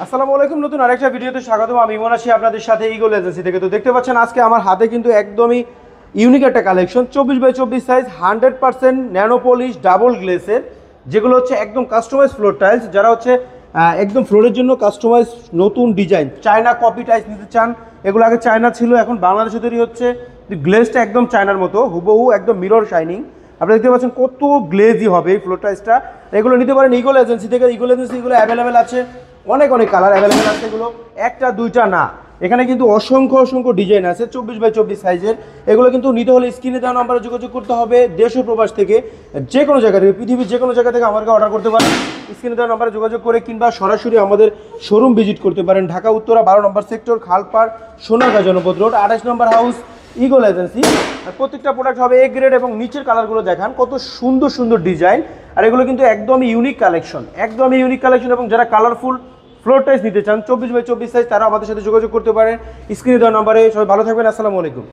আসসালামু আলাইকুম, নতুন আরেকটা ভিডিওতে স্বাগতম। আমি ইমন আছি আপনাদের সাথে ইগল এজেন্সি থেকে। তো দেখতে পাচ্ছেন আজকে আমার হাতে কিন্তু একদমই ইউনিক একটা collection, 24x24 size, 100% nano polish double গ্লেসের, যেগুলো হচ্ছে একদম কাস্টমাইজ ফ্লোর টাইলস। যারা হচ্ছে একদম ফ্লোরের জন্য কাস্টমাইজ নতুন ডিজাইন চায়না কপি টাইলস নিতে চান, এগুলো আগে চায়না ছিল, এখন বাংলাদেশে তৈরি হচ্ছে। গ্লেজটা একদম চায়নার মতো হুবহু, একদম মিরর শাইনিং। আপনারা দেখতে পাচ্ছেন কত গ্লেজি হবে এই ফ্লোর টাইলসটা। এগুলো নিতে পারেন ইগল এজেন্সি থেকে। ইগল এজেন্সি এগুলো অ্যাভেলেবেল আছে, অনেক অনেক কালার অ্যাভেলেবেল আছে। এগুলো একটা দুইটা না, এখানে কিন্তু অসংখ্য অসংখ্য ডিজাইন আছে 24x24 সাইজের। এগুলো কিন্তু নিতে হলে স্ক্রিনে দেওয়া নাম্বারে যোগাযোগ করতে হবে। দেশ ও প্রবাস থেকে, যে কোনো জায়গা থেকে, পৃথিবীর যে কোনো জায়গা থেকে আমাকে অর্ডার করতে পারেন স্ক্রিনে দেওয়া নাম্বারে যোগাযোগ করে, কিংবা সরাসরি আমাদের শোরুম ভিজিট করতে পারেন। ঢাকা উত্তরা 12 নম্বর সেক্টর, খালপাড়, সোনারগাঁ জনপদ রোড, 28 নম্বর হাউস, ইগল এজেন্সি। আর প্রত্যেকটা প্রোডাক্ট হবে এ গ্রেড। এবং নিচের কালারগুলো দেখান, কত সুন্দর সুন্দর ডিজাইন। আর এগুলো কিন্তু একদমই ইউনিক কালেকশন, একদমই ইউনিক কালেকশন। এবং যারা কালারফুল ফ্লোর টাইলস নিতে চান 24x24 সাইজ, তারা আমাদের সাথে যোগাযোগ করতে পারেন স্ক্রিনে দেওয়া নাম্বারে। সবাই ভালো থাকবেন, আসসালামু আলাইকুম।